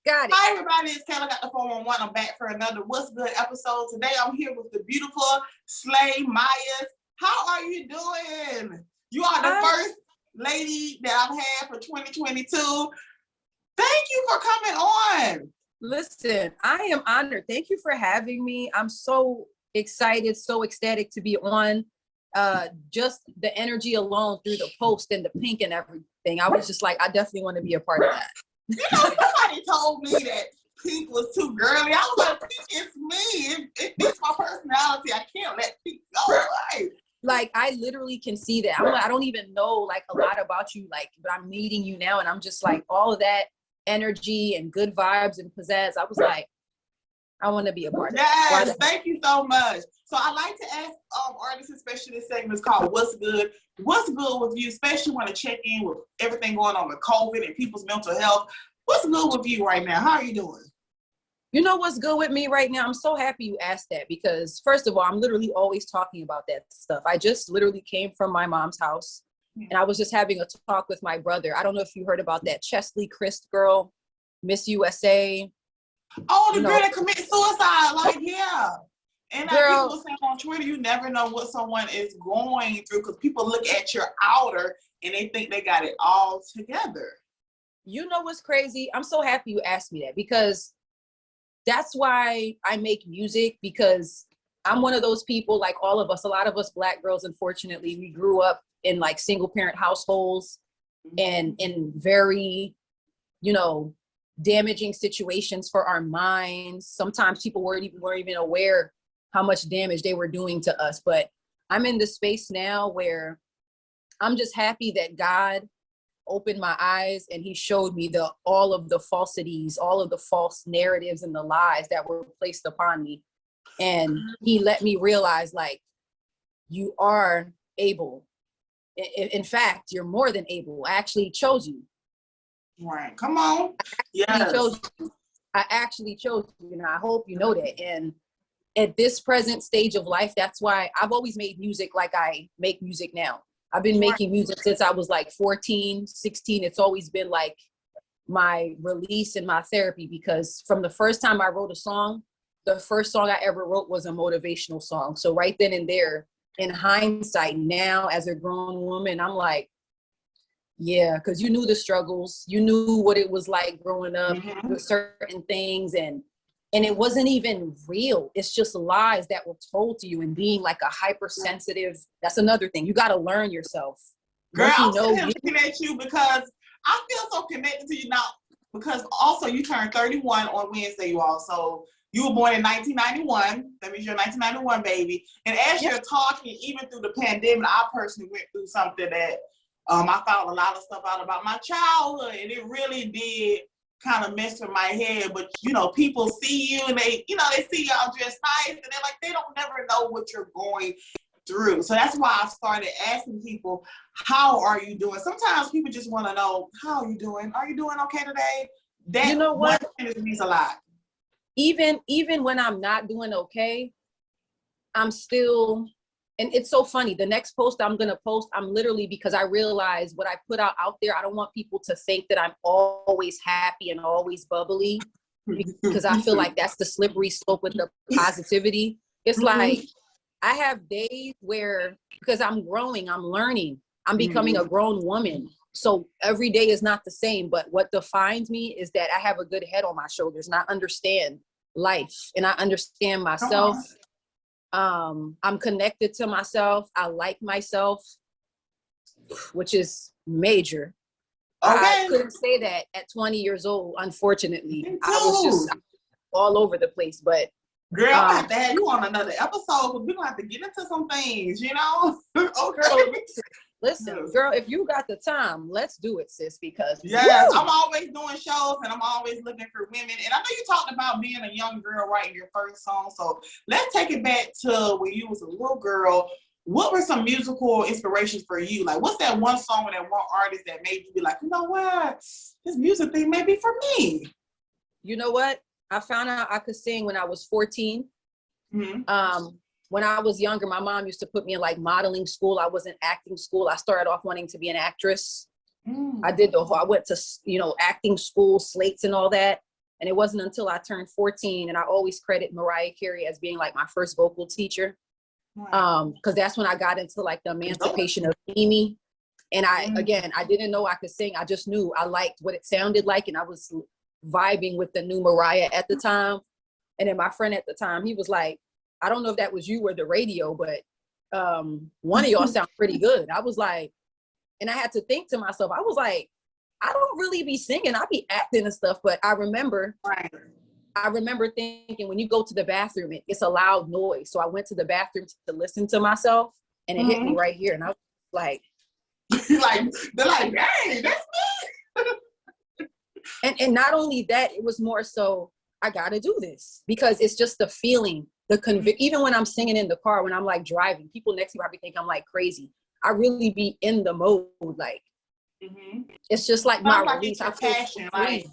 Got it. Hi, everybody. It's Kayla Got the 411. I'm back for another What's Good episode. Today, I'm here with the beautiful Slay Myers. How are you doing? You are the first lady that I've had for 2022. Thank you for coming on. Listen, I am honored. Thank you for having me. I'm so excited, so ecstatic to be on. Just the energy alone through the post and the pink and everything. I was just like, I definitely want to be a part of that. You know, somebody told me that pink was too girly. I was like, pink is me. It fits my personality. I can't let pink go. Like, I literally can see that. I don't even know like a lot about you, like, but I'm meeting you now, and I'm just like, all of that energy and good vibes and pizzazz. I was like, I want to be a part of that. Yes, thank you so much. So I like to ask artists, especially this segment is called What's Good? What's good with you, especially when to check in with everything going on with COVID and people's mental health. What's good with you right now? How are you doing? You know what's good with me right now? I'm so happy you asked that, because first of all, I'm literally always talking about that stuff. I just literally came from my mom's house, and I was just having a talk with my brother. I don't know if you heard about that Chesley Christ girl, Miss USA. Oh, the girl that committed suicide. Like, yeah. And like girl, people saying on Twitter, you never know what someone is going through, because people look at your outer and they think they got it all together. You know what's crazy? I'm so happy you asked me that, because that's why I make music, because I'm one of those people, like all of us, a lot of us Black girls, unfortunately, we grew up in like single parent households and in very, damaging situations for our minds. Sometimes people weren't even aware how much damage they were doing to us. But I'm in this space now where I'm just happy that God opened my eyes and he showed me all of the falsities, all of the false narratives and the lies that were placed upon me. And he let me realize, like, you are able. In fact, you're more than able. I actually chose you. Right. Come on. Yes. I actually chose you, and I hope you know that. And at this present stage of life, that's why I've always made music like I make music now. I've been making music since I was like 14, 16. It's always been like my release and my therapy, because from the first time I wrote a song, the first song I ever wrote was a motivational song. So right then and there, in hindsight, now as a grown woman, I'm like, yeah, because you knew the struggles, you knew what it was like growing up with certain things, and it wasn't even real. It's just lies that were told to you, and being like a hypersensitive, that's another thing. You got to learn yourself. Girl, I'm sitting here looking at you because I feel so connected to you now, because also you turned 31 on Wednesday, you all. So you were born in 1991. That means you're a 1991 baby. And as you're talking, even through the pandemic, I personally went through something that I found a lot of stuff out about my childhood, and it really did kind of mess with my head. But people see you and they see y'all dressed nice, and they're like, they don't never know what you're going through. So that's why I started asking people, how are you doing? Sometimes people just want to know, how are you doing? Are you doing okay today? That one sentence means a lot. Even when I'm not doing okay, I'm still. And it's so funny. The next post I'm going to post, I'm literally, because I realize what I put out there, I don't want people to think that I'm always happy and always bubbly, because I feel like that's the slippery slope with the positivity. It's like, I have days where, because I'm growing, I'm learning, I'm becoming a grown woman. So every day is not the same. But what defines me is that I have a good head on my shoulders, and I understand life, and I understand myself. I'm connected to myself. I like myself, which is major. Okay. I couldn't say that at 20 years old, unfortunately. I was just all over the place. But girl, I'm gonna have to have you on another episode, because we're gonna have to get into some things, Okay. So listen, girl, if you got the time, let's do it, sis, because I'm always doing shows, and I'm always looking for women. And I know you talked about being a young girl writing your first song. So let's take it back to when you was a little girl. What were some musical inspirations for you? Like, what's that one song or that one artist that made you be like, you know what, this music thing may be for me? You know what? I found out I could sing when I was 14. When I was younger, my mom used to put me in like modeling school. I was in acting school. I started off wanting to be an actress. I went to, acting school, slates and all that. And it wasn't until I turned 14, and I always credit Mariah Carey as being like my first vocal teacher. Because that's when I got into like the emancipation of Mimi. And I didn't know I could sing. I just knew I liked what it sounded like. And I was vibing with the new Mariah at the time. And then my friend at the time, he was like, I don't know if that was you or the radio, but one of y'all sound pretty good. I was like, and I had to think to myself, I was like, I don't really be singing. I be acting and stuff. But I remember thinking when you go to the bathroom, it's a loud noise. So I went to the bathroom to listen to myself, and it hit me right here. And I was like, they're like, dang, that's me. and not only that, it was more so, I gotta do this because it's just the feeling, the even when I'm singing in the car, when I'm like driving, people next to me probably think I'm like crazy. I really be in the mode, like it's just like my release. It's your passion, like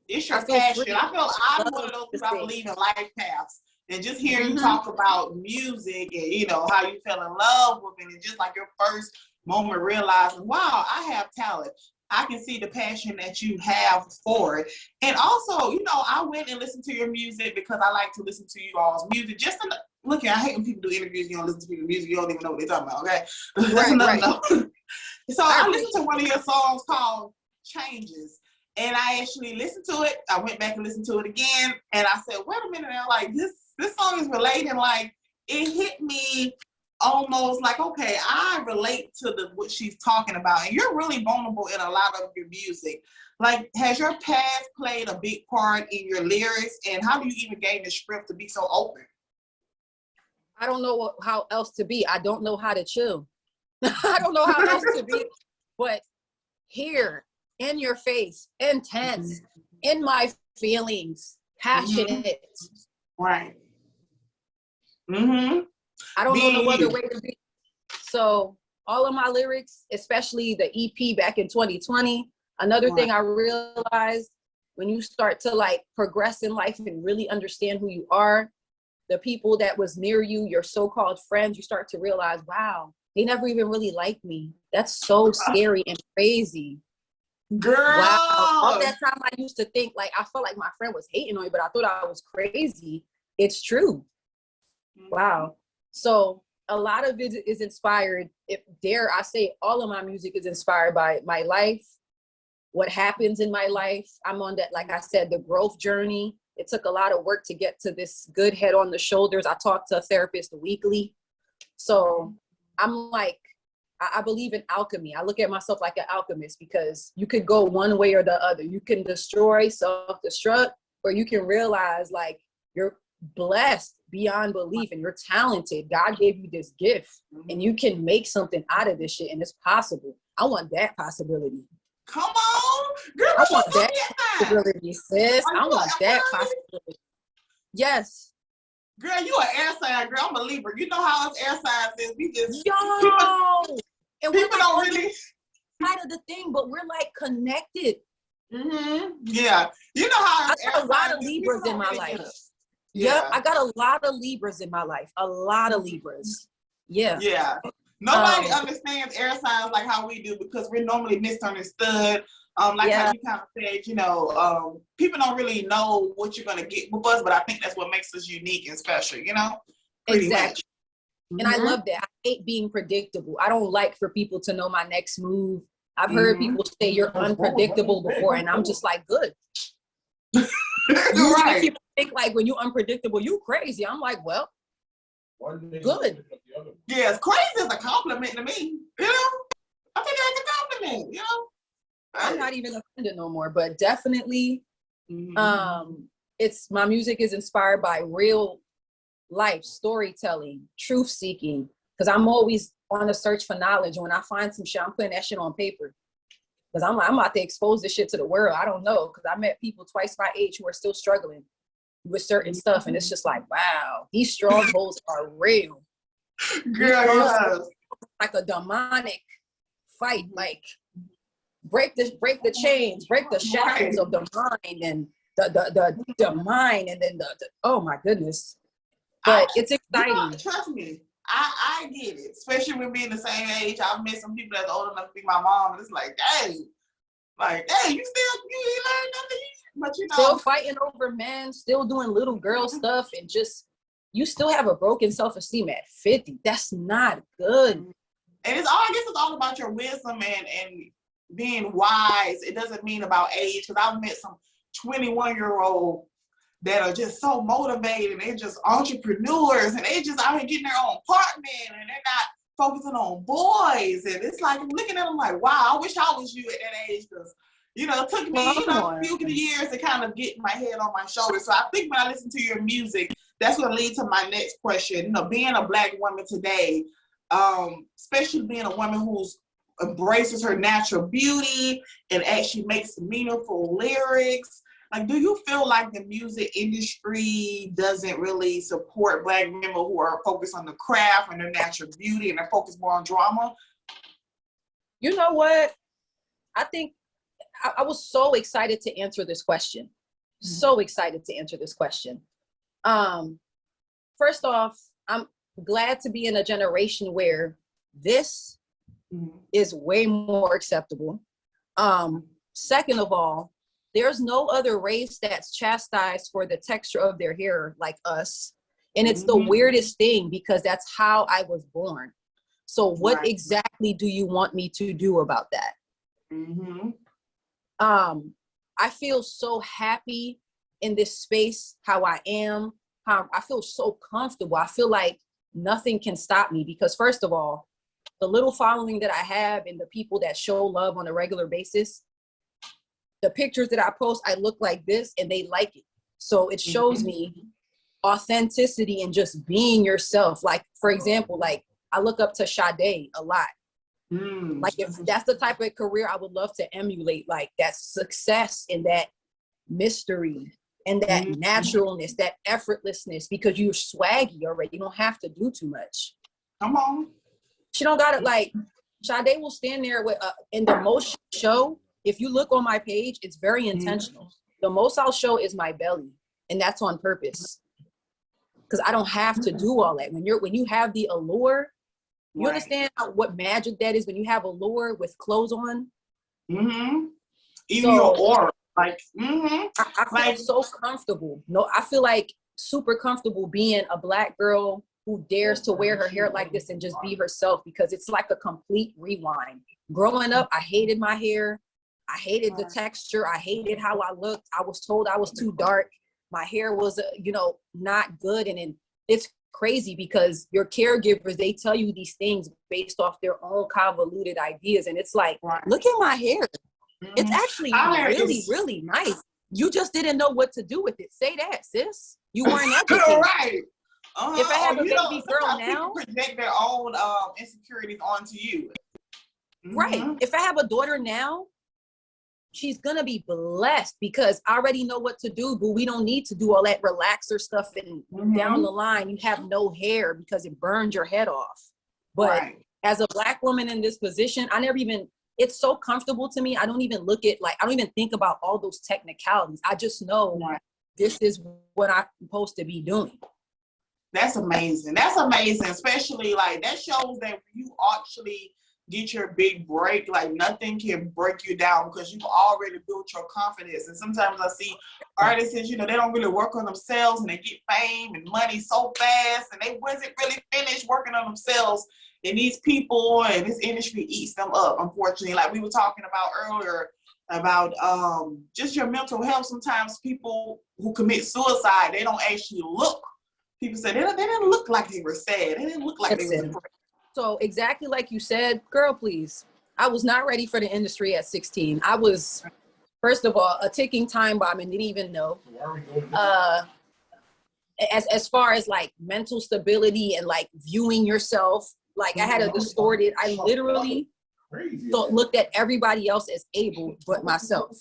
it's your passion. I feel I'm one of those people I believe in life paths. And just hearing you talk about music and you know how you fell in love with it, and just like your first moment realizing, wow, I have talent. I can see the passion that you have for it. And also, you know, I went and listened to your music because I like to listen to you all's music. Just to look at, I hate when people do interviews, you don't listen to people's music, you don't even know what they're talking about, okay? That's another note. So I listened to one of your songs called Changes. And I actually listened to it. I went back and listened to it again. And I said, wait a minute now, like this song is relating, like it hit me almost like, okay, I relate to what she's talking about. And you're really vulnerable in a lot of your music. Like, has your past played a big part in your lyrics? And how do you even gain the script to be so open? I don't know how else to be. I don't know how to chill. I don't know how else to be. But here, in your face, intense, in my feelings, passionate. Right. I don't know no other way to be. So all of my lyrics, especially the EP back in 2020, another thing I realized when you start to like progress in life and really understand who you are, the people that was near you, your so-called friends, you start to realize, wow, they never even really liked me. That's so scary and crazy. Girl. Wow. All that time I used to think like, I felt like my friend was hating on me, but I thought I was crazy. It's true. Wow. So a lot of it is inspired, if dare I say, all of my music is inspired by my life, what happens in my life. I'm on that, like I said, the growth journey. It took a lot of work to get to this good head on the shoulders. I talk to a therapist weekly. So I'm like, I believe in alchemy. I look at myself like an alchemist because you could go one way or the other. You can destroy, self-destruct, or you can realize like you're blessed beyond belief and you're talented. God gave you this gift and you can make something out of this shit, and it's possible. I want that possibility. Come on, girl. I want that possibility, sis. I want that possibility. Yes. Girl, you an air sign, girl. I'm a Libra. You know how us air signs is. We just and people don't really kind of the thing, but we're like connected. Yeah. You know how I got a lot of Libras in my life. Yeah, I got a lot of Libras in my life. A lot of Libras. Yeah. Yeah. Nobody understands air signs like how we do because we're normally misunderstood. Like how you kind of said, you know, people don't really know what you're gonna get with us, but I think that's what makes us unique and special, you know? Exactly. And I love that. I hate being predictable. I don't like for people to know my next move. I've heard people say you're unpredictable before, and I'm just like, good. Right. People think like when you're unpredictable, you crazy. I'm like, well, good. Yes, crazy is a compliment to me. You know, I think that's a compliment. You know, I'm not even offended no more. But definitely, it's my music is inspired by real life storytelling, truth seeking. Because I'm always on a search for knowledge. When I find some shit, I'm putting that shit on paper. Because I'm about to expose this shit to the world. I don't know. Because I met people twice my age who are still struggling with certain stuff. And it's just like, wow, these strongholds are real. Girl, like a demonic fight. Like break the chains, break the shackles of the mind and the mind. And then the oh my goodness. But it's exciting. You know, trust me. I get it, especially with being the same age. I've met some people that's old enough to be my mom, and it's like, dang, you ain't learned nothing. But but you know, still fighting over men, still doing little girl stuff, and just you still have a broken self-esteem at 50. That's not good. And it's all, I guess it's all about your wisdom and being wise. It doesn't mean about age, because I've met some 21-year-old that are just so motivated. They're just entrepreneurs, and they just out here getting their own apartment, and they're not focusing on boys. And it's like, I'm looking at them like, wow, I wish I was you at that age, because, you know, it took me, a few years to kind of get my head on my shoulders. So I think when I listen to your music, that's going to lead to my next question. You know, being a Black woman today, especially being a woman who's embraces her natural beauty and actually makes meaningful lyrics, like, do you feel like the music industry doesn't really support Black women who are focused on the craft and their natural beauty, and they're focused more on drama? You know what? I think I was so excited to answer this question. So excited to answer this question. First off, I'm glad to be in a generation where this is way more acceptable. Second of all, there's no other race that's chastised for the texture of their hair like us. And it's the weirdest thing, because that's how I was born. So what exactly do you want me to do about that? I feel so happy in this space, how I am, how I feel so comfortable. I feel like nothing can stop me, because first of all, the little following that I have and the people that show love on a regular basis, the pictures that I post, I look like this and they like it. So it shows me authenticity and just being yourself. Like, for example, like I look up to Sade a lot. Like, if that's the type of career I would love to emulate, like that success and that mystery and that naturalness, that effortlessness, because you're swaggy already. You don't have to do too much. Come on. She don't got it. Like, Sade will stand there with in the most show. If you look on my page, it's very intentional. The most I'll show is my belly, and that's on purpose, because I don't have to do all that. When you have the allure, you understand what magic that is when you have allure with clothes on. Even your aura, like, I feel so comfortable. No, I feel like super comfortable being a Black girl who dares to wear her hair like this and just be herself, because it's like a complete rewind. Growing up, I hated my hair. I hated the texture. I hated how I looked. I was told I was too dark. My hair was, not good. And it's crazy, because your caregivers, they tell you these things based off their own convoluted ideas. And it's like, look at my hair. It's actually really, really nice. You just didn't know what to do with it. Say that, sis. You weren't educated. Right. If I have a baby girl now, project their own insecurities onto you. Right. If I have a daughter now, she's gonna be blessed, because I already know what to do, but we don't need to do all that relaxer stuff. And down the line, you have no hair because it burns your head off. But as a Black woman in this position, it's so comfortable to me. I don't even I don't even think about all those technicalities. I just know this is what I'm supposed to be doing. That's amazing. That's amazing. Especially, like, that shows that you actually get your big break, like, nothing can break you down, because you've already built your confidence. And sometimes I see artists, they don't really work on themselves, and they get fame and money so fast, and they wasn't really finished working on themselves. And these people and this industry eats them up, unfortunately. Like we were talking about earlier, about just your mental health. Sometimes people who commit suicide, they don't actually look. People say they didn't look like they were sad. They didn't look like they were depressed. So exactly like you said, girl, please. I was not ready for the industry at 16. I was, first of all, a ticking time bomb and didn't even know. As far as like mental stability and like viewing yourself, like I had a distorted, I literally looked at everybody else as able but myself.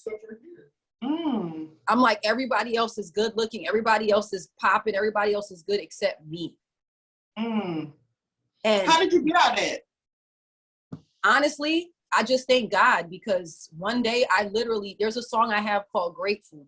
I'm like, everybody else is good looking, everybody else is popping, everybody else is good except me. And how did you get out of that? Honestly, I just thank God, because one day there's a song I have called Grateful.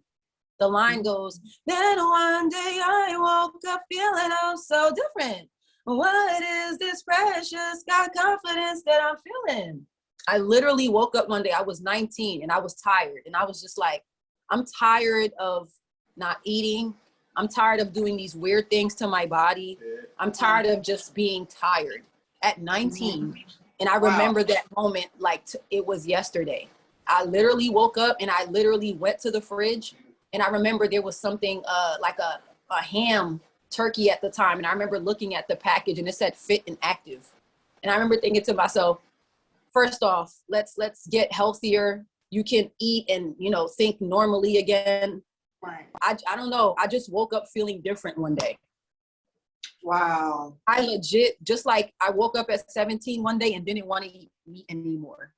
The line goes, then one day I woke up feeling oh so different. What is this precious? Got confidence that I'm feeling. I literally woke up one day, I was 19 and I was tired. And I was just like, I'm tired of not eating. I'm tired of doing these weird things to my body. I'm tired of just being tired at 19. And I remember that moment like it was yesterday. I literally woke up and I literally went to the fridge, and I remember there was something like a ham turkey at the time. And I remember looking at the package and it said fit and active. And I remember thinking to myself, first off, let's get healthier. You can eat and, you know, think normally again. Right. I don't know. I just woke up feeling different one day. Wow. I legit, just like I woke up at 17 one day and didn't want to eat meat anymore.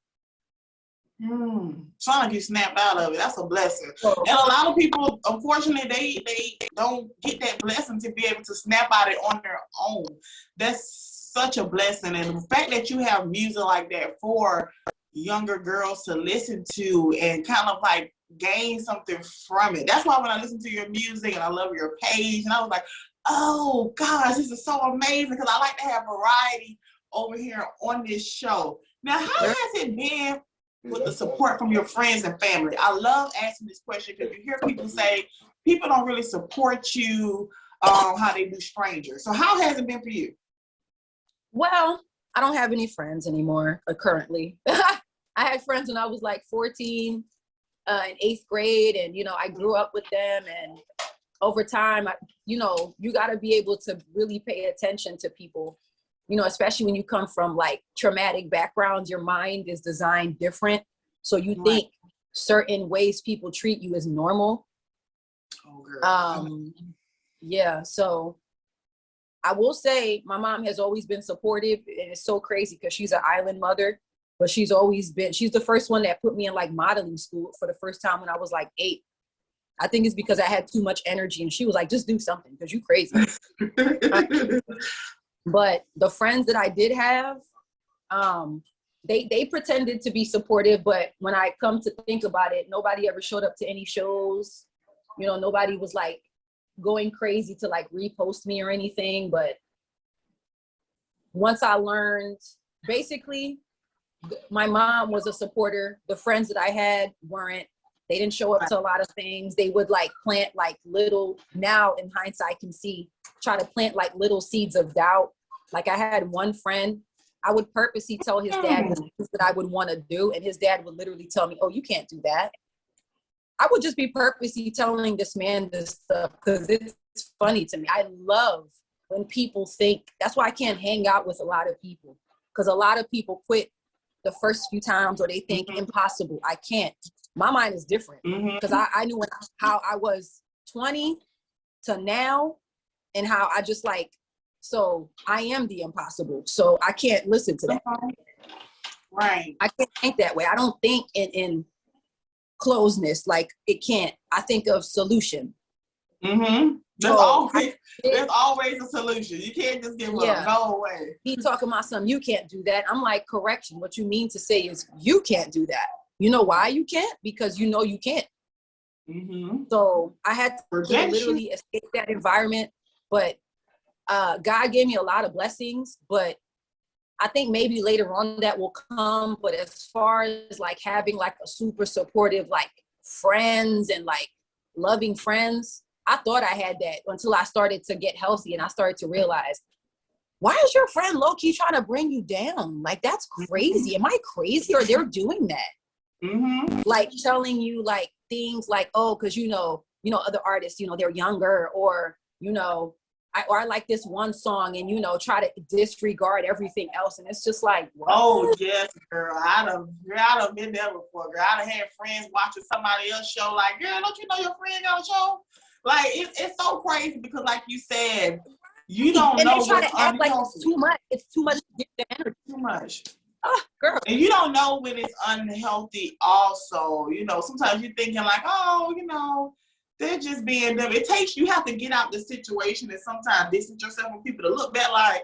Sound like you snapped out of it. That's a blessing. And a lot of people, unfortunately, they don't get that blessing to be able to snap out it on their own. That's such a blessing. And the fact that you have music like that for younger girls to listen to and kind of like gain something from it. That's why when I listen to your music and I love your page, and I was like, oh gosh, this is so amazing, because I like to have variety over here on this show. Now, how has it been with the support from your friends and family? I love asking this question because you hear people say people don't really support you how they do strangers. So how has it been for you? Well, I don't have any friends anymore currently. I had friends when I was like 14 in 8th grade, and, you know, I grew up with them, and over time, you know, you got to be able to really pay attention to people, you know, especially when you come from like traumatic backgrounds. Your mind is designed different. So you think certain ways people treat you is normal. Oh, girl. Yeah. So I will say my mom has always been supportive, and it's so crazy because she's an island mother, but she's the first one that put me in like modeling school for the first time when I was like 8. I think it's because I had too much energy, and she was like, just do something because you crazy. But the friends that I did have, they pretended to be supportive, but when I come to think about it, nobody ever showed up to any shows. You know, nobody was like going crazy to like repost me or anything. But once I learned, basically, my mom was a supporter. The friends that I had weren't. They didn't show up to a lot of things. They would like plant like little, now in hindsight can see, try to plant like little seeds of doubt. Like I had one friend, I would purposely tell his dad the things that I would want to do, and his dad would literally tell me, oh, you can't do that. I would just be purposely telling this man this stuff because it's funny to me. I love when people think, that's why I can't hang out with a lot of people, because a lot of people quit the first few times, or they think impossible. I can't. My mind is different because I knew how I was 20 to now, and how I just like, so I am the impossible. So I can't listen to that. Right. I can't think that way. I don't think in closeness, like it can't. I think of solution. There's always a solution. You can't just give up. Go away. He talking about something, you can't do that. I'm like, correction. What you mean to say is you can't do that. You know why you can't? Because you know you can't. So I had to literally escape that environment. But God gave me a lot of blessings. But I think maybe later on that will come. But as far as like having like a super supportive like friends and like loving friends, I thought I had that until I started to get healthy, and I started to realize, why is your friend low-key trying to bring you down? Like, that's crazy. Am I crazy, or they're doing that? Like telling you like things like, oh, because you know other artists, you know, they're younger, or you know, I like this one song, and you know, try to disregard everything else, and it's just like, what? Oh yes, girl, I'd have been there before, girl. I'd have had friends watching somebody else's show, like, girl, don't you know your friend got a show? Like it's so crazy because, like you said, you don't know. And they try to act like it's too much. It's too much energy. Too much. Oh, girl. And you don't know when it's unhealthy also. You know, sometimes you're thinking like, oh, you know, they're just being them. You have to get out the situation and sometimes distance yourself from people to look back like,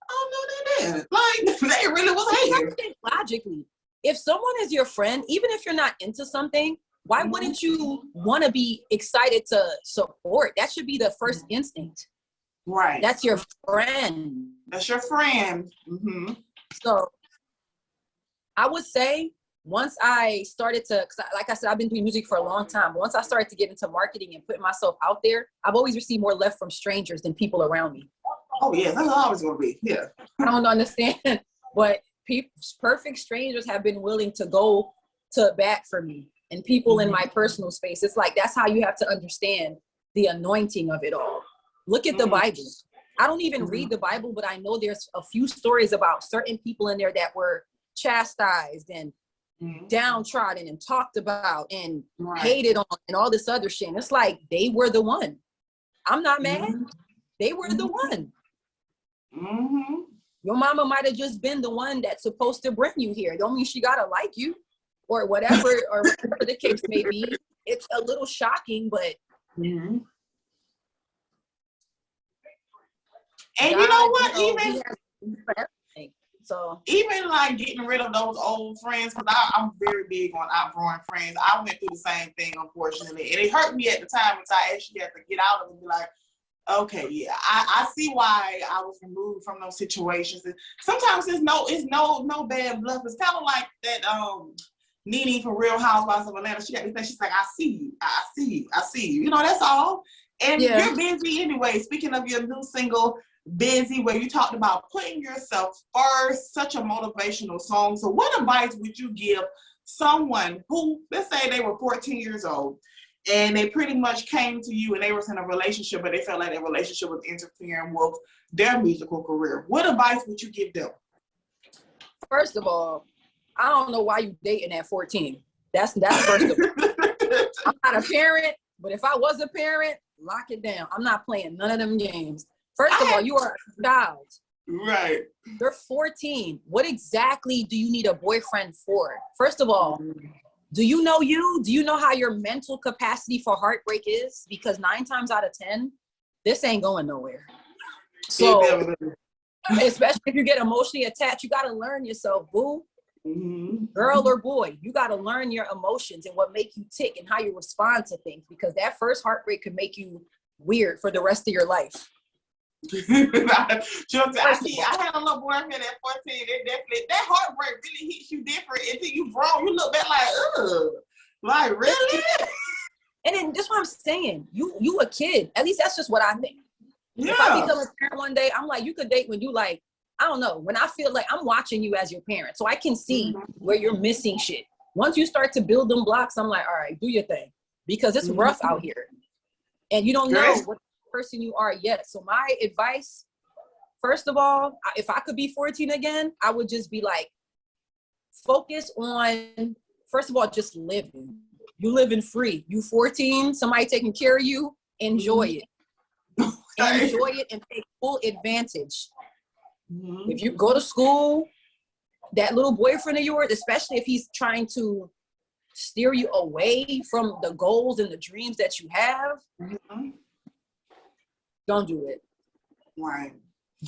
oh, no, they didn't. Like, they really was hating. Logically, if someone is your friend, even if you're not into something, why wouldn't you want to be excited to support? That should be the first instinct. Right. That's your friend. That's your friend. So I would say once I started to, like I said, I've been doing music for a long time. Once I started to get into marketing and putting myself out there, I've always received more love from strangers than people around me. Oh yeah, that's always gonna be. Yeah. I don't understand, but perfect strangers have been willing to go to bat for me, and people in my personal space. It's like, that's how you have to understand the anointing of it all. Look at the Bible. I don't even read the Bible, but I know there's a few stories about certain people in there that were chastised and downtrodden and talked about and hated on and all this other shit. And it's like, they were the one. I'm not mad. They were the one. Your mama might have just been the one that's supposed to bring you here. Don't mean she gotta like you or whatever, or whatever the case may be. It's a little shocking, but and God, you know what? Even like getting rid of those old friends, because I'm very big on outgrowing friends. I went through the same thing, unfortunately, and it hurt me at the time until I actually had to get out of it and be like, okay, yeah, I see why I was removed from those situations. And sometimes it's no bad bluff. It's kind of like that Nene from Real Housewives of Atlanta. She got me saying, she's like, I see you. You know, that's all. And you're busy anyway. Speaking of your new single, Busy, where you talked about putting yourself first, such a motivational song. So what advice would you give someone who, let's say they were 14 years old, and they pretty much came to you and they was in a relationship, but they felt like that relationship was interfering with their musical career? What advice would you give them? First of all, I don't know why you dating at 14. That's first of all. I'm not a parent, but if I was a parent, lock it down. I'm not playing none of them games. First of all, you are a child. Right. You're 14. What exactly do you need a boyfriend for? First of all, do you know you? Do you know how your mental capacity for heartbreak is? Because 9 times out of 10, this ain't going nowhere. So, especially if you get emotionally attached, you got to learn yourself, boo. Girl or boy, you got to learn your emotions and what make you tick and how you respond to things, because that first heartbreak could make you weird for the rest of your life. I had a little boyfriend at 14. That heartbreak really hits you different until you grown. You look back like, ugh, like really? And then that's what I'm saying. You a kid. At least that's just what I think. Yeah. If I become a parent one day, I'm like, you could date when you like, I don't know, when I feel like I'm watching you as your parent, so I can see where you're missing shit. Once you start to build them blocks, I'm like, all right, do your thing, because it's rough out here, and you don't know what person you are yet. So my advice, first of all, if I could be 14 again, I would just be like, focus on, first of all, just living. You living free. You 14, somebody taking care of you, enjoy it. Enjoy it and take full advantage. If you go to school, that little boyfriend of yours, especially if he's trying to steer you away from the goals and the dreams that you have, don't do it. Right.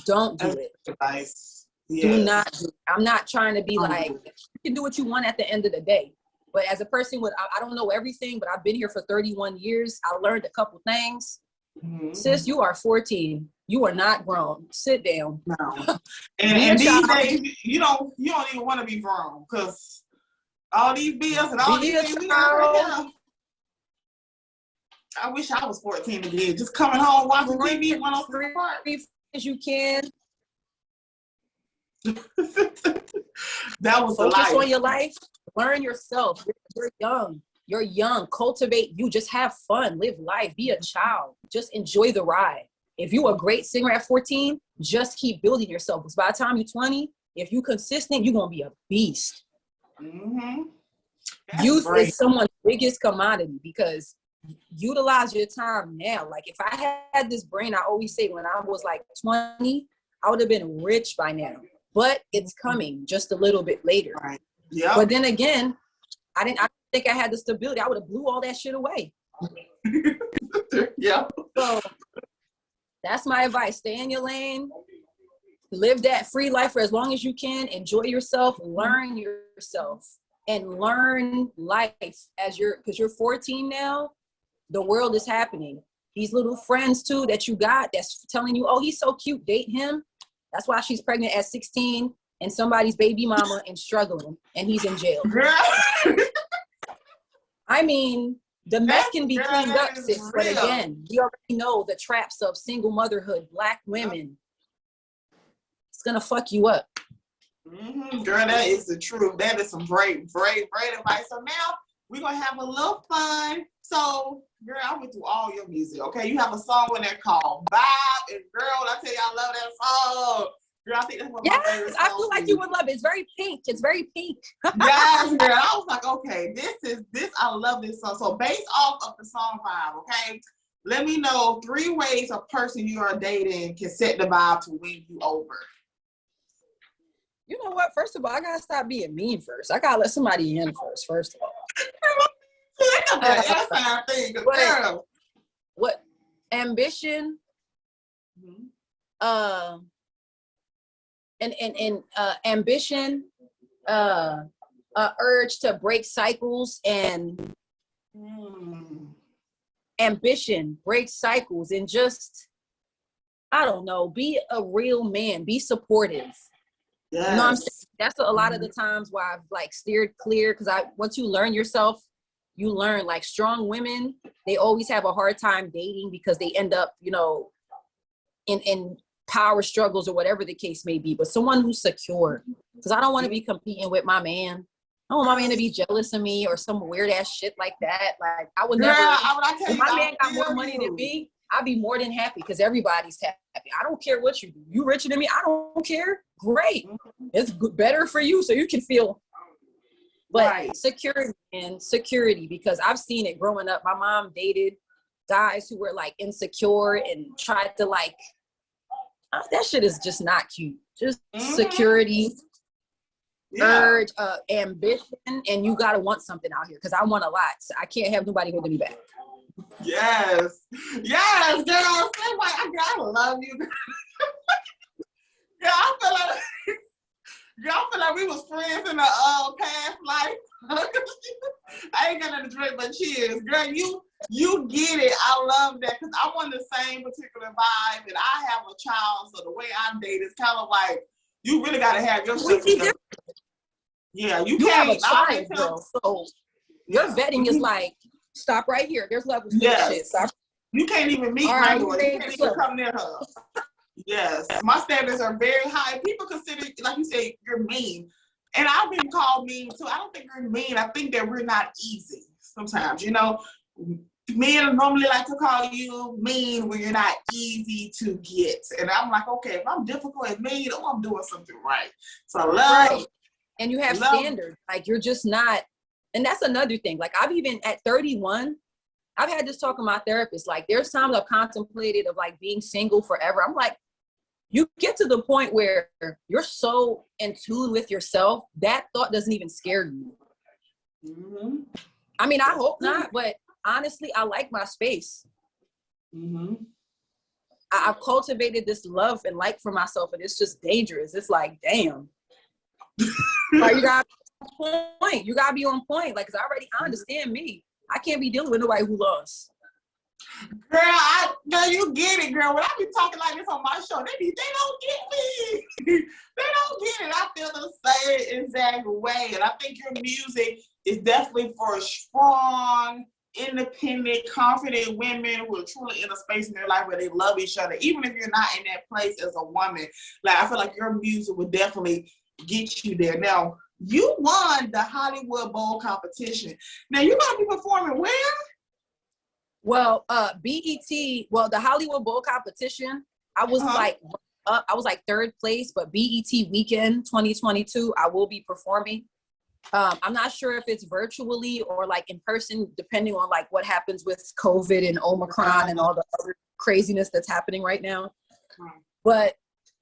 Don't do it. Advice. Yes. Do not do it. I'm not trying to be like, you can do what you want at the end of the day. But as a person with, I don't know everything, but I've been here for 31 years. I learned a couple things. Sis, you are 14. You are not grown. Sit down. No. And these days, you don't even want to be grown, because all these bills and all these things. I wish I was 14 again. Just coming home, watching TV, one on three as you can. That was focus on your life. Learn yourself. You're young. You're young. Cultivate you. Just have fun. Live life. Be a child. Just enjoy the ride. If you're a great singer at 14, just keep building yourself. Because by the time you're 20, if you're consistent, you're going to be a beast. Youth is someone's biggest commodity, because utilize your time now. Like, if I had this brain, I always say when I was like 20, I would have been rich by now. But it's coming just a little bit later. Right. Yeah. But then again, I didn't think I had the stability. I would have blew all that shit away. Yeah. So that's my advice. Stay in your lane. Live that free life for as long as you can. Enjoy yourself. Learn yourself. And learn life because you're 14 now. The world is happening. These little friends too that you got that's telling you, oh, he's so cute, date him. That's why she's pregnant at 16. and somebody's baby mama and struggling and he's in jail. Girl. I mean, the mess can be cleaned up, sis, real. but again, we already know the traps of single motherhood, Black women. It's gonna fuck you up. Mm-hmm. Girl, that is the truth. That is some great advice. So now we're gonna have a little fun. So, girl, I went through all your music. Okay, you have a song in there called "Vibe," and girl, I tell you, I love that song. Girl, I think that's one of my favorite songs. I feel like you would love it. It's very pink. It's very pink. Yes, girl. I was like, okay, this. I love this song. So, based off of the song "Vibe," okay, let me know 3 ways a person you are dating can set the vibe to win you over. You know what? First of all, I gotta stop being mean first. I gotta let somebody in first of all. What ambition? Mm-hmm. Ambition, urge to break cycles, and ambition, break cycles, and just, I don't know, be a real man, be supportive. Yes. You know what I'm saying? That's a lot of the times why I've like steered clear, because once you learn yourself, you learn. Like strong women, they always have a hard time dating because they end up, you know, in power struggles or whatever the case may be. But someone who's secure, because I don't want to be competing with my man. I don't want my man to be jealous of me or some weird ass shit like that. Like I would never. If my man got more money than me, I'd be more than happy because everybody's happy. I don't care what you do. You richer than me, I don't care. Great. It's better for you so you can feel. But right. Security, because I've seen it growing up. My mom dated guys who were like insecure and tried to like, that shit is just not cute. Just security, urge, ambition, and you gotta want something out here because I want a lot. So I can't have nobody holding me back. Yes, girl. I love you. Yeah, I feel like we was friends in the past life. I ain't got nothing to drink but cheers. Girl, you get it. I love that because I want the same particular vibe, and I have a child, so the way I date is kind of like you really got to have your stuff together. Yeah, you can't. Have a child, girl, so your vetting is like, stop right here. There's levels to this shit. Stop. You can't even meet my daughter. You can't even come near her. Yes, my standards are very high. People consider, like you say, you're mean. And I've been called mean too. I don't think we're mean. I think that we're not easy sometimes. You know, men normally like to call you mean when you're not easy to get. And I'm like, okay, if I'm difficult and mean, I'm doing something right. So love. Right. And you have standards. Like you're just not. And that's another thing. Like I've even at 31, I've had this talk with my therapist. Like there's times I've contemplated of like being single forever. I'm like, you get to the point where you're so in tune with yourself, that thought doesn't even scare you. Mm-hmm. I mean, I hope not, but honestly, I like my space. Mm-hmm. I've cultivated this love and like for myself, and it's just dangerous. It's like, damn. Like, you gotta be on point. You gotta be on point. Like, 'cause I understand me. I can't be dealing with nobody who lost. Girl, you get it, girl. When I be talking like this on my show, they don't get me. They don't get it. I feel the same exact way. And I think your music is definitely for strong, independent, confident women who are truly in a space in their life where they love each other. Even if you're not in that place as a woman, like I feel like your music would definitely get you there. Now, you won the Hollywood Bowl competition. Now, you're going to be performing where? Well, BET, the Hollywood Bowl competition, I was I was like 3rd place, but BET Weekend 2022, I will be performing. I'm not sure if it's virtually or like in person, depending on like what happens with COVID and Omicron and all the other craziness that's happening right now. But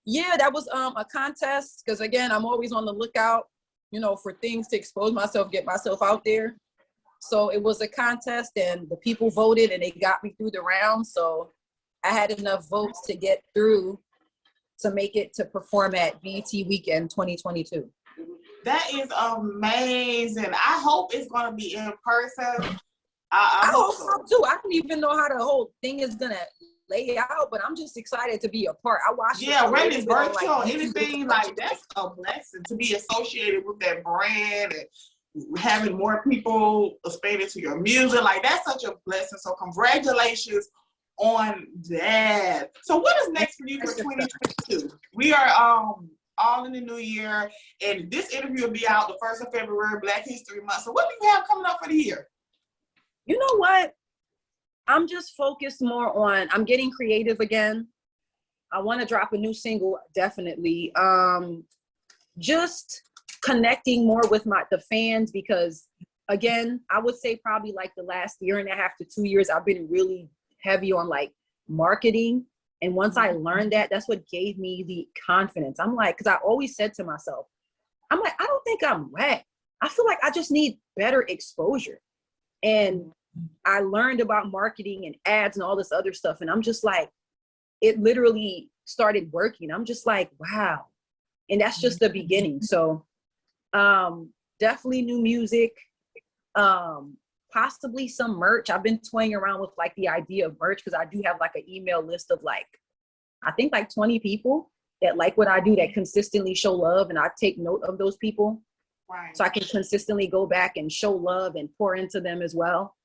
yeah, that was a contest because again, I'm always on the lookout, you know, for things to expose myself, get myself out there. So it was a contest and the people voted and they got me through the round. So I had enough votes to get through to make it to perform at BET Weekend 2022. That is amazing. I hope it's going to be in person. I hope so too. I don't even know how the whole thing is going to lay out, but I'm just excited to be a part. I watched whether it's virtual, anything, like that's a blessing to be associated with that brand and having more people expanded to your music. Like that's such a blessing. So congratulations on that. So what is next for you for 2022? We are all in the new year, and this interview will be out the 1st of February, Black History Month. So what do you have coming up for the year? You know what? I'm just focused more on, I'm getting creative again. I want to drop a new single, definitely. Just connecting more with the fans, because again, I would say probably like the last year and a half to 2 years, I've been really heavy on like marketing. And once I learned that, that's what gave me the confidence. I'm like, because I always said to myself, I'm like, I don't think I'm whack. I feel like I just need better exposure. And I learned about marketing and ads and all this other stuff. And I'm just like, it literally started working. I'm just like, wow. And that's just the beginning. So definitely new music, possibly some merch. I've been toying around with like the idea of merch, because I do have like an email list of like, I think like 20 people that like what I do, that consistently show love. And I take note of those people. Right. So I can consistently go back and show love and pour into them as well.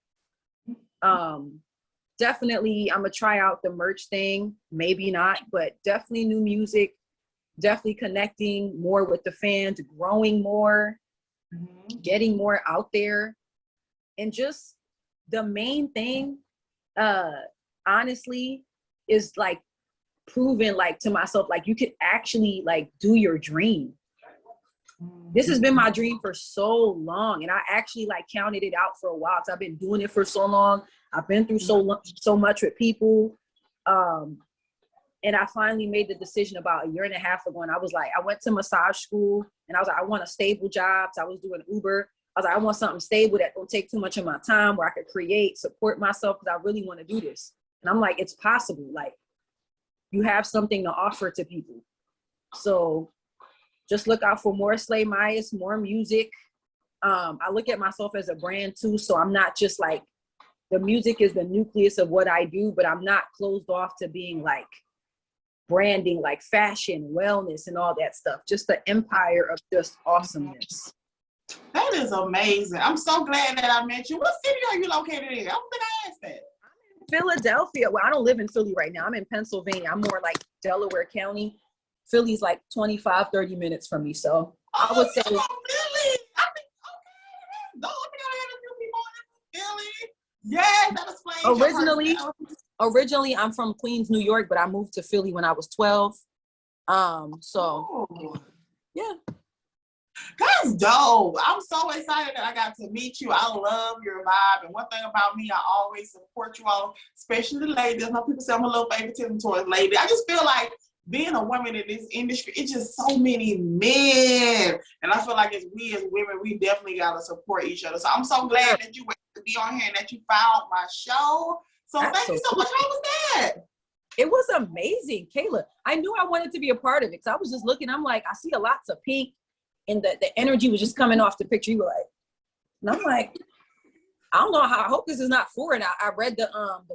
Definitely I'm gonna try out the merch thing, maybe not, but definitely new music, definitely connecting more with the fans, growing more, getting more out there. And just the main thing, honestly, is like proving like to myself, like you could actually like do your dream. This has been my dream for so long, and I actually like counted it out for a while, because I've been doing it for so long. I've been through so much with people, and I finally made the decision about a year and a half ago. And I was like, I went to massage school, and I was like, I want a stable job. So I was doing Uber. I was like, I want something stable that don't take too much of my time, where I could create, support myself, because I really want to do this. And I'm like, it's possible. Like, you have something to offer to people. So just look out for more Slay Myers, more music. I look at myself as a brand too. So I'm not just like, the music is the nucleus of what I do, but I'm not closed off to being like branding, like fashion, wellness, and all that stuff. Just the empire of just awesomeness. That is amazing. I'm so glad that I met you. What city are you located in? I don't think I asked that. I'm in Philadelphia. Well, I don't live in Philly right now. I'm in Pennsylvania. I'm more like Delaware County. Philly's like 25, 30 minutes from me. So I would say. Philly. I think, okay. No, I think I had a few people in Philly. Yes, that explains. Originally, I'm from Queens, New York, but I moved to Philly when I was 12. Yeah. That's dope. I'm so excited that I got to meet you. I love your vibe. And one thing about me, I always support you all, especially the ladies. I know people say I'm a little favoritism towards ladies. I just feel like being a woman in this industry, it's just so many men. And I feel like as women, we definitely got to support each other. So I'm so glad that you were to be on here and that you found my show. So thank you so much. How was that? It was amazing, Kayla. I knew I wanted to be a part of it, because I was just looking. I'm like, I see a lots of pink, and the energy was just coming off the picture. You were like, and I'm like, I don't know how. I hope this is not foreign. I read the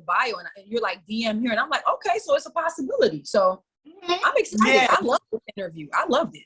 bio, and you're like DM here, and I'm like, okay, so it's a possibility. So I'm excited. Yeah. I loved the interview. I loved it.